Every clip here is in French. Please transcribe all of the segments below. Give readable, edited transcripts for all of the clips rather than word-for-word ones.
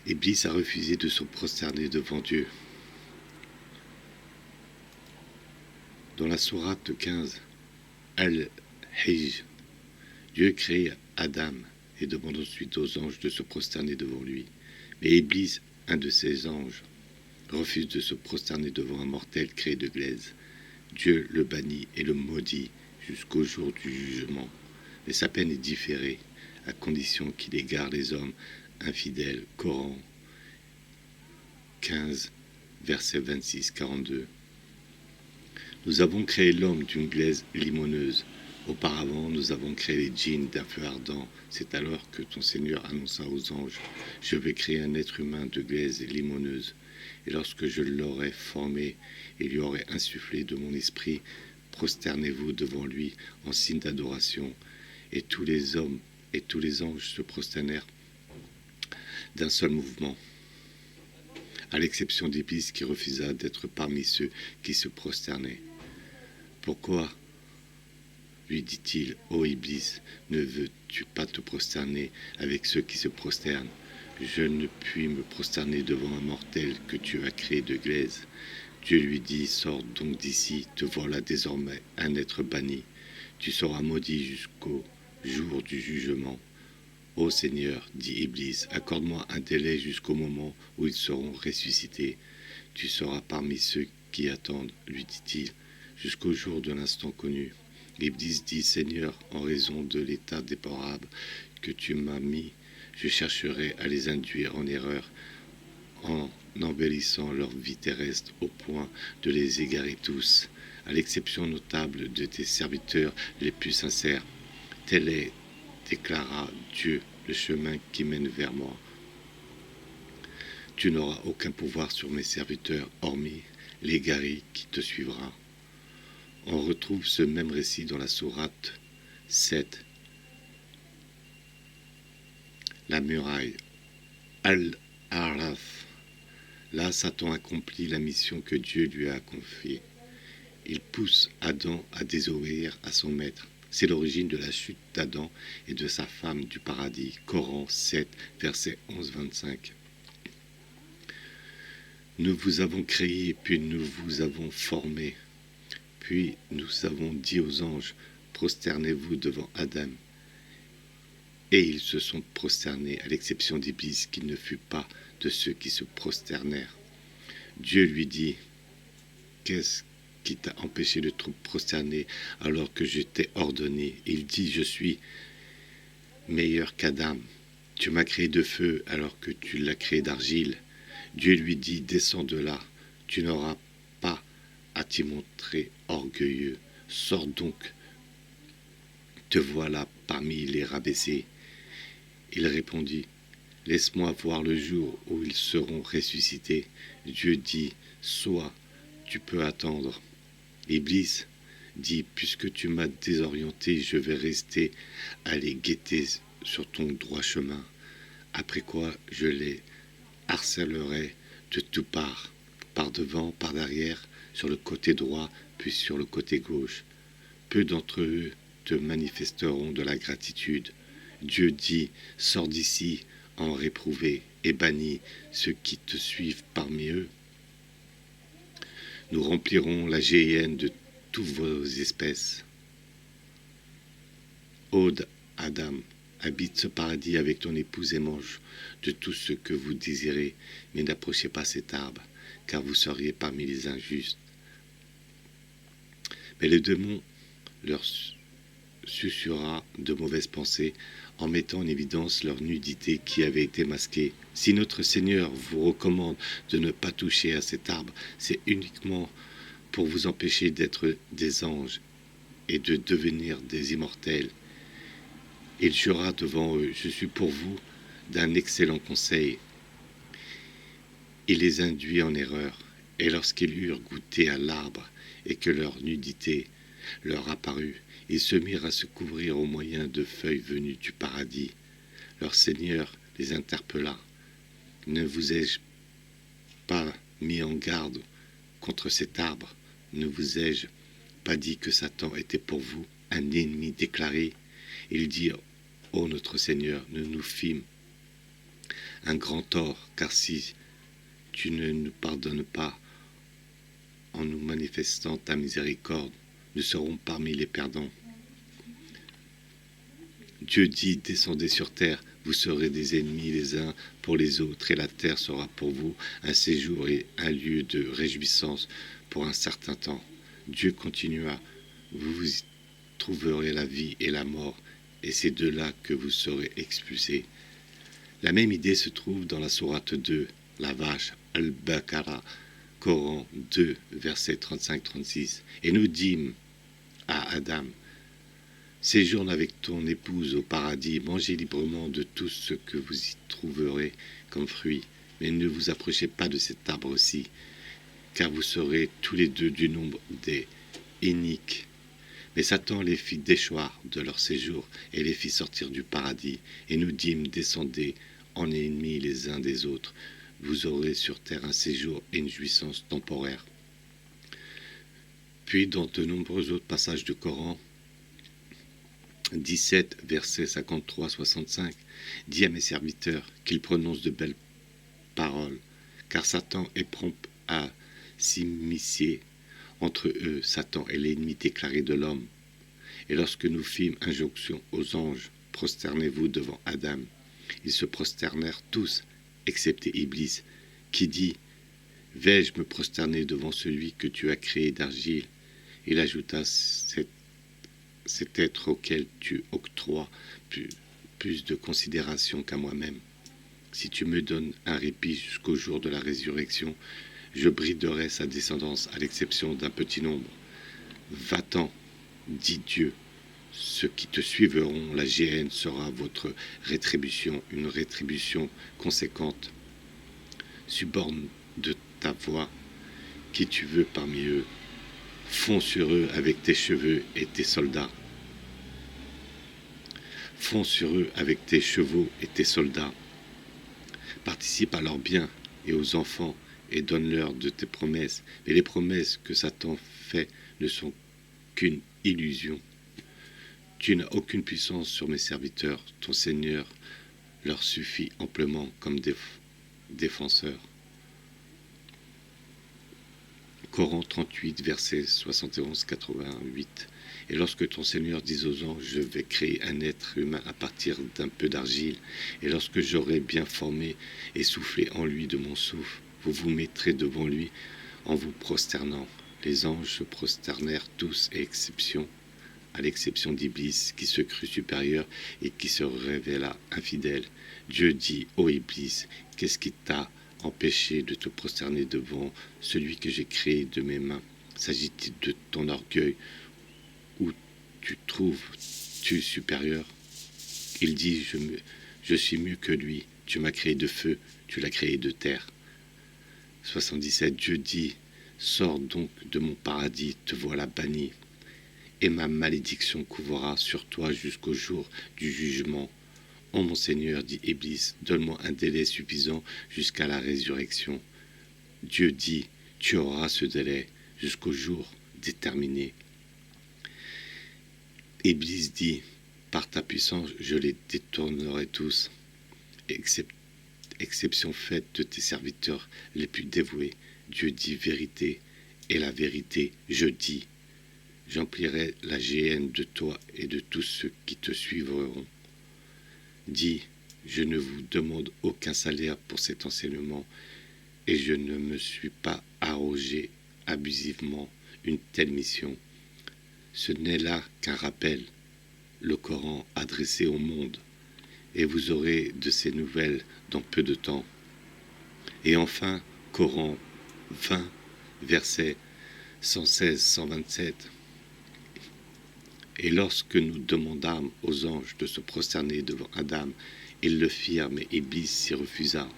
Iblis a refusé de se prosterner devant Dieu. Dans la sourate 15, Al-Hijj, Dieu crée Adam et demande ensuite aux anges de se prosterner devant lui. Mais Iblis, un de ses anges, refuse de se prosterner devant un mortel créé de glaise. Dieu le bannit et le maudit jusqu'au jour du jugement. Mais sa peine est différée, à condition qu'il égare les hommes infidèles. Coran 15, versets 26-42. Nous avons créé l'homme d'une glaise limoneuse. Auparavant, nous avons créé les djinns d'un feu ardent. C'est alors que ton Seigneur annonça aux anges, « Je vais créer un être humain de glaise limoneuse. Et lorsque je l'aurai formé et lui aurai insufflé de mon esprit, prosternez-vous devant lui en signe d'adoration. » Et tous les hommes et tous les anges se prosternèrent d'un seul mouvement, à l'exception d'Iblis qui refusa d'être parmi ceux qui se prosternaient. Pourquoi, lui dit-il, ô Iblis, ne veux-tu pas te prosterner avec ceux qui se prosternent? Je ne puis me prosterner devant un mortel que tu as créé de glaise. Dieu lui dit, sors donc d'ici, te voilà désormais un être banni. Tu seras maudit jusqu'au jour du jugement. Ô Seigneur, dit Iblis, accorde-moi un délai jusqu'au moment où ils seront ressuscités. Tu seras parmi ceux qui attendent, lui dit-il, jusqu'au jour de l'instant connu. Iblis dit, Seigneur, en raison de l'état déplorable que tu m'as mis, je chercherai à les induire en erreur, en embellissant leur vie terrestre au point de les égarer tous, à l'exception notable de tes serviteurs les plus sincères. Tel est, déclara Dieu, le chemin qui mène vers moi. Tu n'auras aucun pouvoir sur mes serviteurs, hormis l'égaré qui te suivra. On retrouve ce même récit dans la sourate 7, la muraille, Al-Araf. Là, Satan accomplit la mission que Dieu lui a confiée. Il pousse Adam à désobéir à son maître. C'est l'origine de la chute d'Adam et de sa femme du paradis. Coran 7, verset 11-25. Nous vous avons créé, puis nous vous avons formé. Puis nous avons dit aux anges, prosternez-vous devant Adam. Et ils se sont prosternés, à l'exception d'Iblis, qui ne fut pas de ceux qui se prosternèrent. Dieu lui dit, qu'est-ce qui t'a empêché de te prosterner alors que je t'ai ordonné? Il dit, je suis meilleur qu'Adam. Tu m'as créé de feu alors que tu l'as créé d'argile. Dieu lui dit, descends de là, tu n'auras pas à t'y montrer orgueilleux. Sors donc, te voilà parmi les rabaissés. Il répondit, laisse-moi voir le jour où ils seront ressuscités. Dieu dit, sois, tu peux attendre. Iblis dit, puisque tu m'as désorienté, je vais rester à les guetter sur ton droit chemin. Après quoi, je les harcèlerai de toutes parts, par devant, par derrière, sur le côté droit, puis sur le côté gauche. Peu d'entre eux te manifesteront de la gratitude. Dieu dit, sors d'ici en réprouvé et bannis ceux qui te suivent parmi eux. Nous remplirons la géhenne de toutes vos espèces. Ôde, Adam, habite ce paradis avec ton épouse et mange de tout ce que vous désirez, mais n'approchez pas cet arbre, car vous seriez parmi les injustes. Mais le démon leur susurra de mauvaises pensées en mettant en évidence leur nudité qui avait été masquée. Si notre Seigneur vous recommande de ne pas toucher à cet arbre, c'est uniquement pour vous empêcher d'être des anges et de devenir des immortels. Il jura devant eux, je suis pour vous d'un excellent conseil. Il les induit en erreur, et lorsqu'ils eurent goûté à l'arbre et que leur nudité leur apparut, ils se mirent à se couvrir au moyen de feuilles venues du paradis. Leur Seigneur les interpella. Ne vous ai-je pas mis en garde contre cet arbre? Ne vous ai-je pas dit que Satan était pour vous un ennemi déclaré? Ils dirent, ô notre Seigneur, nous nous fîmes un grand tort, car si tu ne nous pardonnes pas en nous manifestant ta miséricorde, nous serons parmi les perdants. Dieu dit, descendez sur terre, vous serez des ennemis les uns pour les autres, et la terre sera pour vous un séjour et un lieu de réjouissance pour un certain temps. Dieu continua, vous y trouverez la vie et la mort, et c'est de là que vous serez expulsés. La même idée se trouve dans la sourate 2, la vache, Al-Baqarah, Coran 2, versets 35-36. Et nous dîmes à Adam, séjourne avec ton épouse au paradis, mangez librement de tout ce que vous y trouverez comme fruit, mais ne vous approchez pas de cet arbre-ci, car vous serez tous les deux du nombre des iniques. Mais Satan les fit déchoir de leur séjour et les fit sortir du paradis, et nous dîmes, descendez en ennemis les uns des autres, vous aurez sur terre un séjour et une jouissance temporaire. Puis dans de nombreux autres passages du Coran, 17, versets 53-65, dis à mes serviteurs qu'ils prononcent de belles paroles, car Satan est prompt à s'immiscer entre eux. Satan est l'ennemi déclaré de l'homme. Et lorsque nous fîmes injonction aux anges, prosternez-vous devant Adam, ils se prosternèrent tous, excepté Iblis, qui dit, vais-je me prosterner devant celui que tu as créé d'argile? Il ajouta, cet être auquel tu octroies plus de considération qu'à moi-même. Si tu me donnes un répit jusqu'au jour de la résurrection, je briderai sa descendance à l'exception d'un petit nombre. Va-t'en, dit Dieu, ceux qui te suivront, la géhenne sera votre rétribution, une rétribution conséquente. Suborne de ta voix qui tu veux parmi eux. Fonds sur eux avec tes cheveux et tes soldats. Fonds sur eux avec tes chevaux et tes soldats. Participe à leurs biens et aux enfants et donne-leur de tes promesses. Mais les promesses que Satan fait ne sont qu'une illusion. Tu n'as aucune puissance sur mes serviteurs. Ton Seigneur leur suffit amplement comme défenseur. Coran 38, versets 71-88. Et lorsque ton Seigneur dit aux anges, je vais créer un être humain à partir d'un peu d'argile, et lorsque j'aurai bien formé et soufflé en lui de mon souffle, vous vous mettrez devant lui en vous prosternant. Les anges se prosternèrent tous, à l'exception d'Iblis, qui se crut supérieur et qui se révéla infidèle. Dieu dit, ô Iblis, qu'est-ce qui t'a empêché de te prosterner devant celui que j'ai créé de mes mains? S'agit-il de ton orgueil ou tu trouves-tu supérieur? Il dit, je suis mieux que lui, tu m'as créé de feu, tu l'as créé de terre. 77. Dieu dit, sors donc de mon paradis, te voilà banni, et ma malédiction couvrira sur toi jusqu'au jour du jugement. Ô mon Seigneur, dit Iblis, donne-moi un délai suffisant jusqu'à la résurrection. Dieu dit, tu auras ce délai jusqu'au jour déterminé. Iblis dit, par ta puissance, je les détournerai tous, exception faite de tes serviteurs les plus dévoués. Dieu dit vérité, et la vérité, je dis, j'emplirai la géhenne de toi et de tous ceux qui te suivront. Dis, je ne vous demande aucun salaire pour cet enseignement, et je ne me suis pas arrogé abusivement une telle mission. Ce n'est là qu'un rappel, le Coran adressé au monde, et vous aurez de ces nouvelles dans peu de temps. Et enfin, Coran 20, versets 116-127. Et lorsque nous demandâmes aux anges de se prosterner devant Adam, ils le firent, mais Iblis s'y refusa.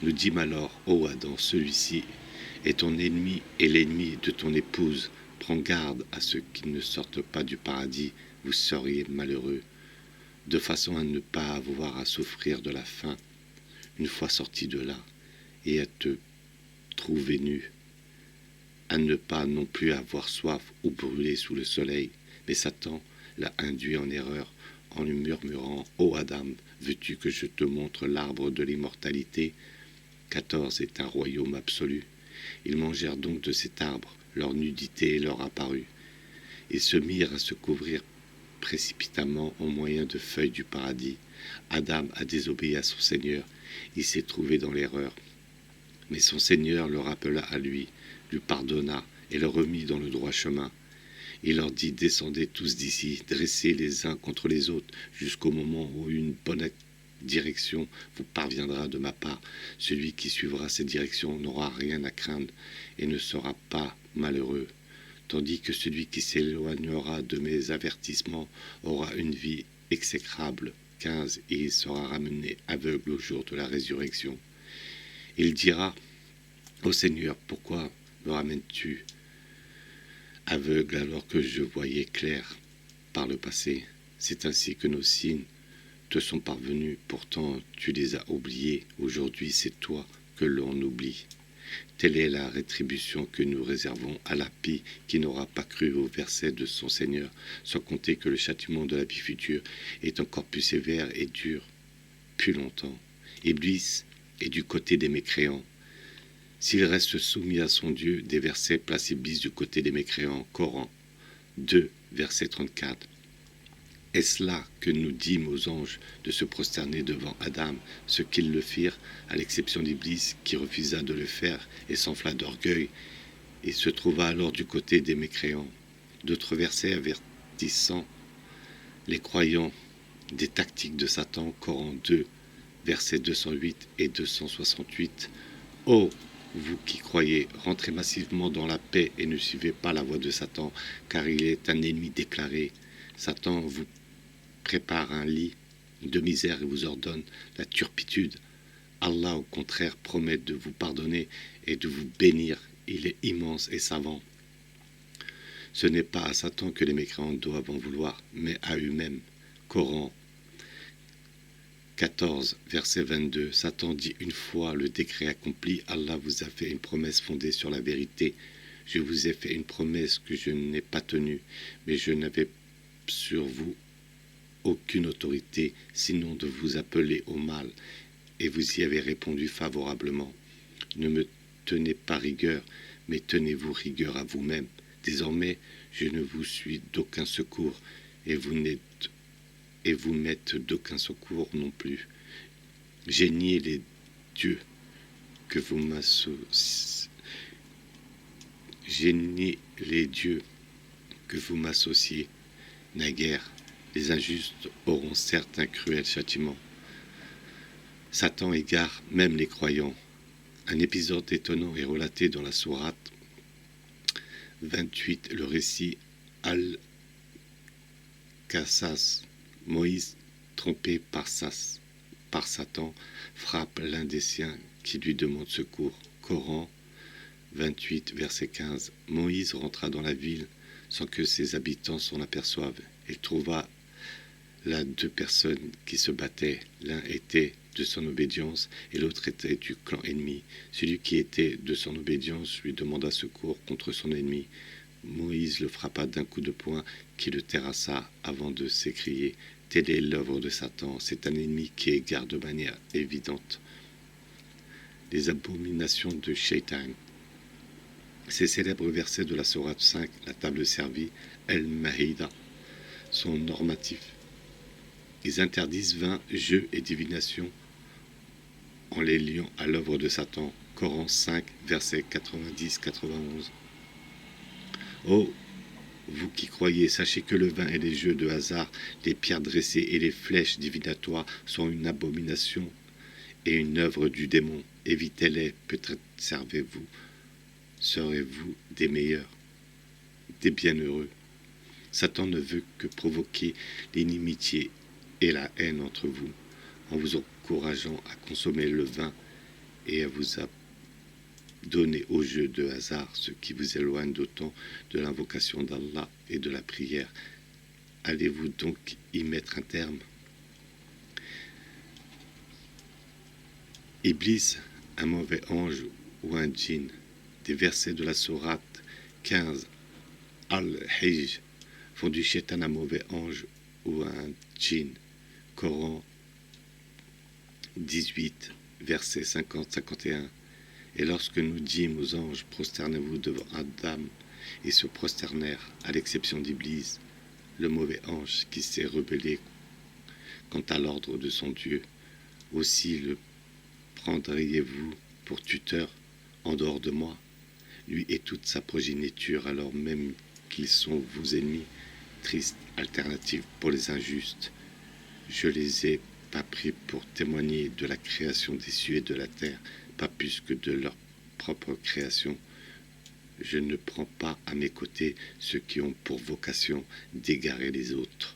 Nous dîmes alors, ô Adam, celui-ci est ton ennemi et l'ennemi de ton épouse. Prends garde à ceux qui ne sortent pas du paradis, vous seriez malheureux, de façon à ne pas avoir à souffrir de la faim une fois sorti de là, et à te trouver nu, à ne pas non plus avoir soif ou brûler sous le soleil. Mais Satan l'a induit en erreur en lui murmurant, ô Adam, Veux-tu que je te montre l'arbre de l'immortalité? 14 est un royaume absolu. Ils mangèrent donc de cet arbre, leur nudité leur apparut. Ils se mirent à se couvrir précipitamment au moyen de feuilles du paradis. Adam a désobéi à son Seigneur, il s'est trouvé dans l'erreur. Mais son Seigneur le rappela à lui, lui pardonna et le remit dans le droit chemin. Il leur dit, descendez tous d'ici, dressez les uns contre les autres, jusqu'au moment où une bonne direction vous parviendra de ma part. Celui qui suivra cette direction n'aura rien à craindre et ne sera pas malheureux, tandis que celui qui s'éloignera de mes avertissements aura une vie exécrable. 15. Et il sera ramené aveugle au jour de la résurrection. Il dira au Seigneur, pourquoi me ramènes-tu aveugle alors que je voyais clair par le passé? C'est ainsi que nos signes te sont parvenus, pourtant tu les as oubliés. Aujourd'hui c'est toi que l'on oublie. Telle est la rétribution que nous réservons à l'impie qui n'aura pas cru au verset de son Seigneur, sans compter que le châtiment de la vie future est encore plus sévère et dure plus longtemps. Iblis est du côté des mécréants. S'il reste soumis à son Dieu, des versets placent Iblis du côté des mécréants. Coran 2, verset 34. Est-ce là que nous dîmes aux anges de se prosterner devant Adam, ce qu'ils le firent, à l'exception d'Iblis qui refusa de le faire et s'enfla d'orgueil, et se trouva alors du côté des mécréants. D'autres versets avertissant les croyants des tactiques de Satan, Coran 2, versets 208 et 268. Ô vous qui croyez, rentrez massivement dans la paix et ne suivez pas la voie de Satan, car il est un ennemi déclaré. Satan vous prépare un lit de misère et vous ordonne la turpitude. Allah, au contraire, promet de vous pardonner et de vous bénir. Il est immense et savant. Ce n'est pas à Satan que les mécréants doivent en vouloir, mais à eux-mêmes. Coran 14, verset 22. Satan dit une fois le décret accompli, Allah vous a fait une promesse fondée sur la vérité. Je vous ai fait une promesse que je n'ai pas tenue, mais je n'avais sur vous aucune autorité, sinon de vous appeler au mal, et vous y avez répondu favorablement. Ne me tenez pas rigueur, mais tenez-vous rigueur à vous-même. Désormais, je ne vous suis d'aucun secours, et vous m'êtes d'aucun secours non plus. J'ai nié les dieux que vous m'associez. J'ai nié les dieux que vous m'associez. Naguère, les injustes auront certes un cruel châtiment. Satan égare même les croyants. Un épisode étonnant est relaté dans la sourate 28, le récit Al-Qassas. Moïse, trompé par Satan, frappe l'un des siens qui lui demande secours. Coran 28, verset 15. Moïse rentra dans la ville sans que ses habitants s'en aperçoivent. Il trouva là deux personnes qui se battaient. L'un était de son obédience et l'autre était du clan ennemi. Celui qui était de son obédience lui demanda secours contre son ennemi. Moïse le frappa d'un coup de poing qui le terrassa avant de s'écrier « Telle est l'œuvre de Satan, c'est un ennemi qui égare de manière évidente. » Les abominations de Shaitan. Ces célèbres versets de la sourate 5, la table servie, El-Mahida, sont normatifs. Ils interdisent vin, jeux et divination en les liant à l'œuvre de Satan. Coran 5, versets 90-91. Oh, vous qui croyez, sachez que le vin et les jeux de hasard, les pierres dressées et les flèches divinatoires sont une abomination et une œuvre du démon. Évitez-les, peut-être serez-vous des meilleurs, des bienheureux. Satan ne veut que provoquer l'inimitié et la haine entre vous, en vous encourageant à consommer le vin et à vous donner au jeu de hasard, ce qui vous éloigne d'autant de l'invocation d'Allah et de la prière. Allez-vous donc y mettre un terme? Iblis, un mauvais ange ou un djinn. Des versets de la sourate 15, Al-Hijj, font du shaitan un mauvais ange ou un djinn. Coran 18, versets 50-51. Et lorsque nous dîmes aux anges, prosternez-vous devant Adam, et se prosternèrent, à l'exception d'Iblis, le mauvais ange qui s'est rebellé quant à l'ordre de son Dieu. Aussi le prendriez-vous pour tuteur en dehors de moi, lui et toute sa progéniture, alors même qu'ils sont vos ennemis. Triste alternative pour les injustes. Je les ai pas pris pour témoigner de la création des cieux et de la terre, pas plus que de leur propre création. Je ne prends pas à mes côtés ceux qui ont pour vocation d'égarer les autres.